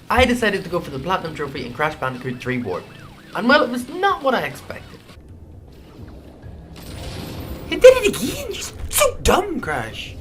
I decided to go for the Platinum Trophy in Crash Bandicoot 3 Warped. And well, it was not what I expected. He did it again! You're so dumb, Crash!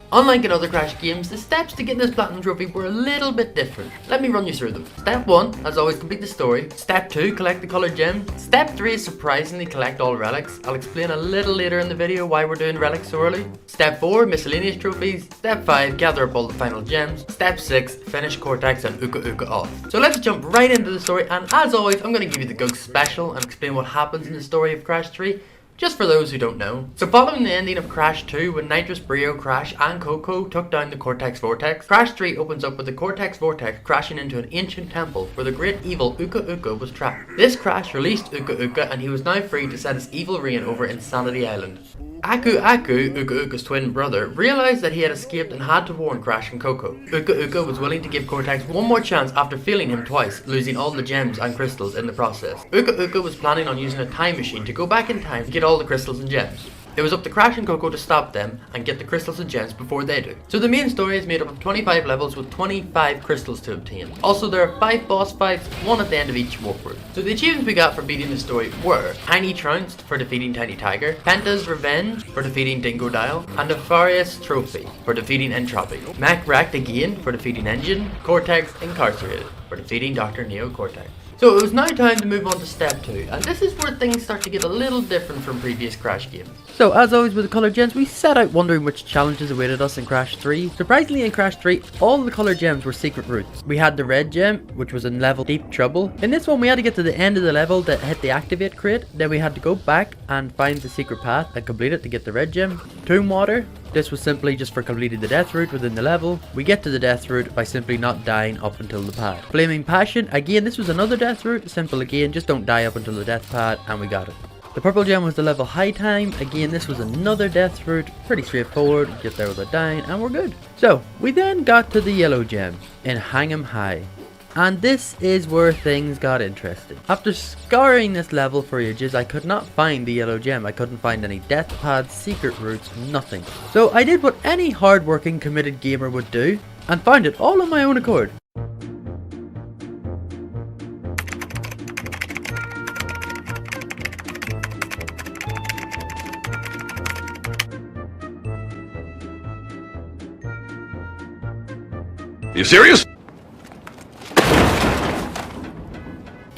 Unlike in other Crash games, the steps to get this Platinum Trophy were a little bit different. Let me run you through them. Step 1, as always, complete the story. Step 2, collect the coloured gems. Step 3 is surprisingly collect all relics. I'll explain a little later in the video why we're doing relics so early. Step 4, miscellaneous trophies. Step 5, gather up all the final gems. Step 6, finish Cortex and Uka Uka off. So let's jump right into the story, and as always, I'm going to give you the Gug special and explain what happens in the story of Crash 3. Just for those who don't know. So following the ending of Crash 2, when Nitrous, Brio, Crash and Coco took down the Cortex Vortex, Crash 3 opens up with the Cortex Vortex crashing into an ancient temple where the great evil Uka Uka was trapped. This crash released Uka Uka and he was now free to set his evil reign over Insanity Island. Aku Aku, Uka Uka's twin brother, realised that he had escaped and had to warn Crash and Coco. Uka Uka was willing to give Cortex one more chance after failing him twice, losing all the gems and crystals in the process. Uka Uka was planning on using a time machine to go back in time to get all the crystals and gems. It was up to Crash and Coco to stop them and get the crystals and gems before they do. So the main story is made up of 25 levels with 25 crystals to obtain. Also there are 5 boss fights, one at the end of each warp route. So the achievements we got for beating the story were Tiny Trounced for defeating Tiny Tiger, Penta's Revenge for defeating Dingo Dial, and Nefarious Trophy for defeating Entropy, Mech Wrecked again for defeating Engine, Cortex Incarcerated for defeating Dr. Neo Cortex. So it was now time to move on to step 2, and this is where things start to get a little different from previous Crash games. So as always with the coloured gems, we set out wondering which challenges awaited us in Crash 3. Surprisingly in Crash 3, all the coloured gems were secret routes. We had the red gem, which was in level Deep Trouble. In this one we had to get to the end of the level to hit the activate crate, then we had to go back and find the secret path and complete it to get the red gem. Tomb Water. This was simply just for completing the death route within the level. We get to the death route by simply not dying up until the pad. Flaming Passion, again this was another death route, simple again, just don't die up until the death pad, and we got it. The purple gem was the level High Time, again this was another death route, pretty straightforward, get there without dying, and we're good. So, we then got to the yellow gem, in Hang 'em High. And this is where things got interesting. After scouring this level for ages, I could not find the yellow gem. I couldn't find any death pads, secret routes, nothing. So I did what any hard-working, committed gamer would do, and found it all on my own accord. Are you serious?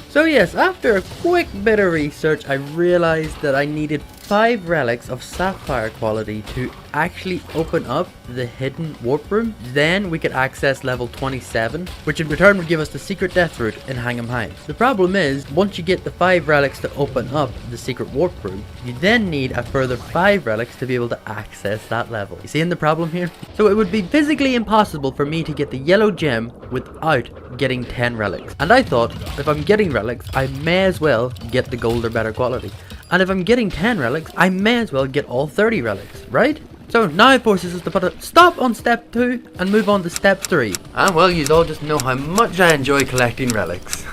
So yes, after a quick bit of research, I realised that I needed 5 relics of sapphire quality to actually open up the hidden warp room. Then we could access level 27, which in return would give us the secret death route in Hang 'em High. The problem is, once you get the 5 relics to open up the secret warp room, you then need a further 5 relics to be able to access that level. You seeing the problem here? So it would be physically impossible for me to get the yellow gem without getting 10 relics. And I thought, if I'm getting relics, I may as well get the gold or better quality. And if I'm getting 10 relics, I may as well get all 30 relics, right? So now it forces us to put a stop on step 2 and move on to step 3. And well, you all just know how much I enjoy collecting relics.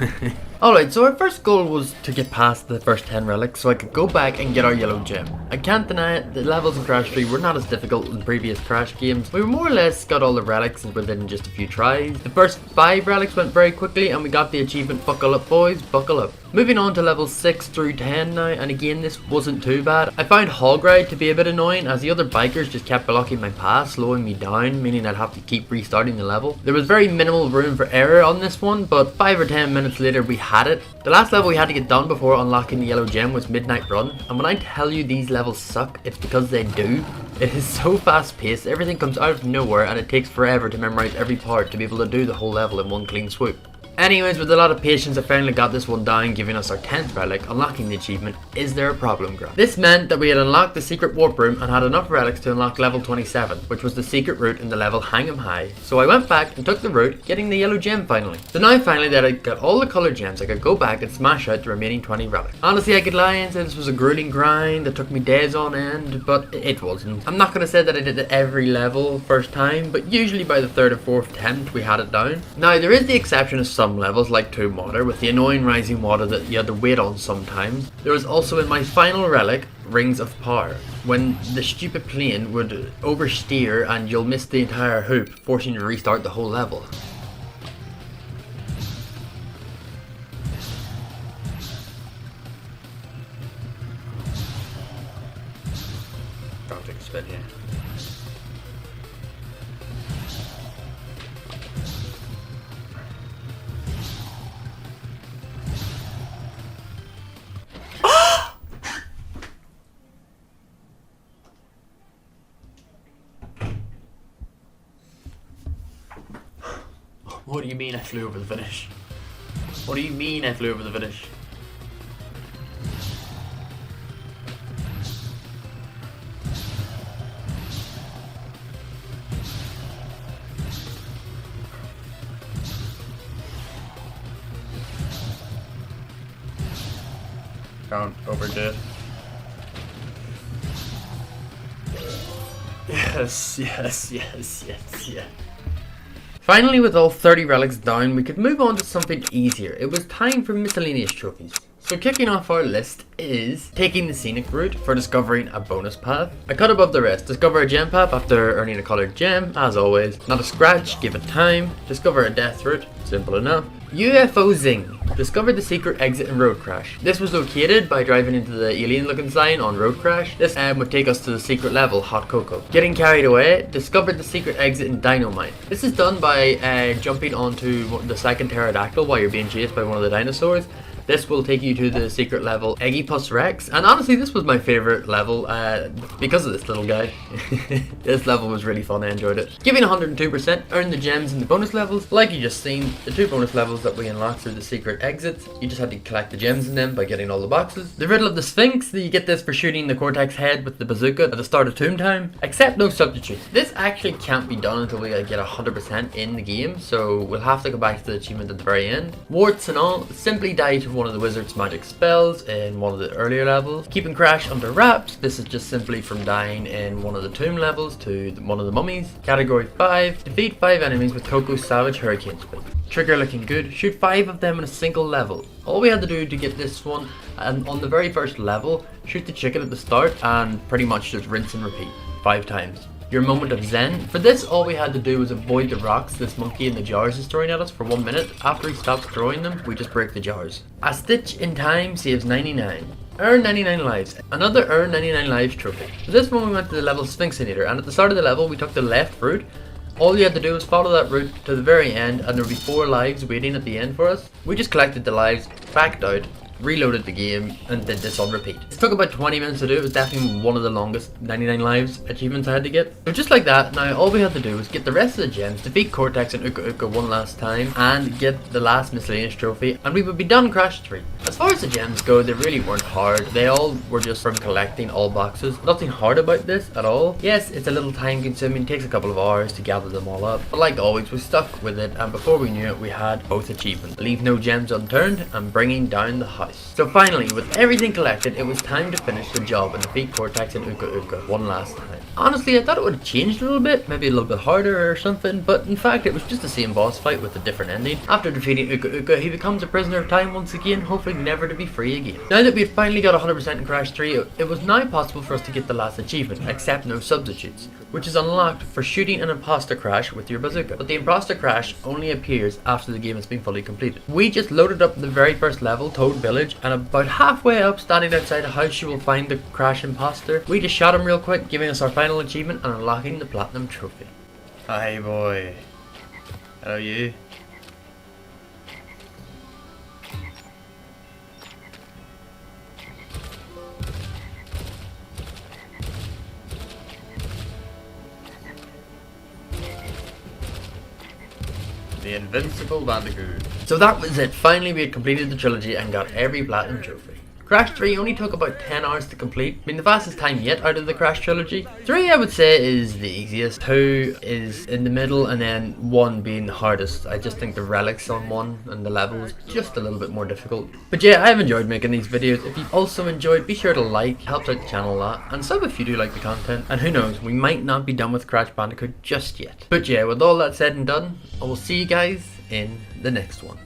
Alright, so our first goal was to get past the first 10 relics so I could go back and get our yellow gem. I can't deny it, the levels in Crash 3 were not as difficult in previous Crash games. We more or less got all the relics within just a few tries. The first 5 relics went very quickly and we got the achievement Buckle Up Boys, Buckle Up. Moving on to levels 6 through 10 now, and again this wasn't too bad. I found Hog Ride to be a bit annoying as the other bikers just kept blocking my path, slowing me down, meaning I'd have to keep restarting the level. There was very minimal room for error on this one, but 5 or 10 minutes later we had it. The last level we had to get done before unlocking the yellow gem was Midnight Run, and when I tell you these levels suck, it's because they do. It is so fast paced, everything comes out of nowhere and it takes forever to memorize every part to be able to do the whole level in one clean swoop. Anyways, with a lot of patience I finally got this one down, giving us our 10th relic, unlocking the achievement Is There a Problem Graph. This meant that we had unlocked the secret warp room and had enough relics to unlock level 27, which was the secret route in the level Hang 'em High. So I went back and took the route, getting the yellow gem finally. So now finally that I got all the coloured gems, I could go back and smash out the remaining 20 relics. Honestly, I could lie and say this was a grueling grind that took me days on end, but it wasn't. I'm not going to say that I did it every level first time, but usually by the 3rd or 4th attempt we had it down. Now there is the exception of some some levels like Tomb Water with the annoying rising water that you had to wait on sometimes. There was also in my final relic, Rings of Power, when the stupid plane would oversteer and you'll miss the entire hoop, forcing you to restart the whole level. I'll take a spin here. What do you mean I flew over the finish? What do you mean I flew over the finish? Don't overdo it. Yes, yes, yes, yes, yes. Finally, with all 30 relics down, we could move on to something easier. It was time for miscellaneous trophies. So kicking off our list is taking the scenic route for discovering a bonus path. I cut above the rest. Discover a gem path after earning a coloured gem, as always. Not a scratch, give it time. Discover a death route, simple enough. UFO Zing. Discover the secret exit in Road Crash. This was located by driving into the alien looking sign on Road Crash. This would take us to the secret level, Hot Cocoa. Getting carried away, discover the secret exit in Dynamite. This is done by jumping onto the second pterodactyl while you're being chased by one of the dinosaurs. This will take you to the secret level Eggy Plus Rex, and honestly this was my favourite level because of this little guy. This level was really fun, I enjoyed it. Giving 102%, earn the gems in the bonus levels. Like you just seen, the 2 bonus levels that we unlocked through the secret exits, you just had to collect the gems in them by getting all the boxes. The Riddle of the Sphinx, you get this for shooting the Cortex head with the bazooka at the start of Tomb Time. Accept no substitutes. This actually can't be done until we get 100% in the game, so we'll have to go back to the achievement at the very end. Warts and all, simply die to one of the wizard's magic spells in one of the earlier levels. Keeping Crash under wraps, this is just simply from dying in one of the tomb levels to one of the mummies. Category 5, defeat 5 enemies with Coco's Savage Hurricane Spin. Trigger looking good, shoot 5 of them in a single level. All we had to do to get this one, and on the very first level, shoot the chicken at the start and pretty much just rinse and repeat 5 times. Your moment of zen. For this, all we had to do was avoid the rocks this monkey in the jars is throwing at us for 1 minute. After he stops throwing them, we just break the jars. A Stitch in Time saves 99. Earn 99 lives. Another earn 99 lives trophy. For this one we went to the level Sphinxinator, and at the start of the level we took the left route. All you had to do was follow that route to the very end, and there would be 4 lives waiting at the end for us. We just collected the lives, backed out, reloaded the game, and did this on repeat. It took about 20 minutes to do. It was definitely one of the longest 99 lives achievements I had to get. So just like that, now all we had to do was get the rest of the gems, defeat Cortex and Uka Uka one last time, and get the last miscellaneous trophy, and we would be done Crash 3. As far as the gems go, they really weren't hard. They all were just from collecting all boxes. Nothing hard about this at all. Yes, it's a little time consuming, takes a couple of hours to gather them all up, but like always we stuck with it, and before we knew it we had both achievements. Leave no gems unturned and bringing down the house. So finally, with everything collected, it was time to finish the job and defeat Cortex and Uka Uka one last time. Honestly, I thought it would have changed a little bit, maybe a little bit harder or something, but in fact it was just the same boss fight with a different ending. After defeating Uka Uka, he becomes a prisoner of time once again, hopefully never to be free again. Now that we had finally got 100% in Crash 3, it was now possible for us to get the last achievement, Accept No Substitutes, which is unlocked for shooting an imposter crash with your bazooka. But the imposter crash only appears after the game has been fully completed. We just loaded up the very first level, Toad Village, and about halfway up, standing outside a house you will find the crash imposter. We just shot him real quick, giving us our final achievement and unlocking the platinum trophy. Hi boy. Hello you. The invincible Bandicoot. So that was it. Finally we had completed the trilogy and got every platinum trophy. Crash 3 only took about 10 hours to complete. I mean, the fastest time yet out of the Crash trilogy. 3 I would say is the easiest. 2 is in the middle, and then 1 being the hardest. I just think the relics on 1 and the levels just a little bit more difficult. But yeah, I've enjoyed making these videos. If you've also enjoyed, be sure to like, helps out the channel a lot. And sub if you do like the content. And who knows, we might not be done with Crash Bandicoot just yet. But yeah, with all that said and done, I will see you guys in the next one.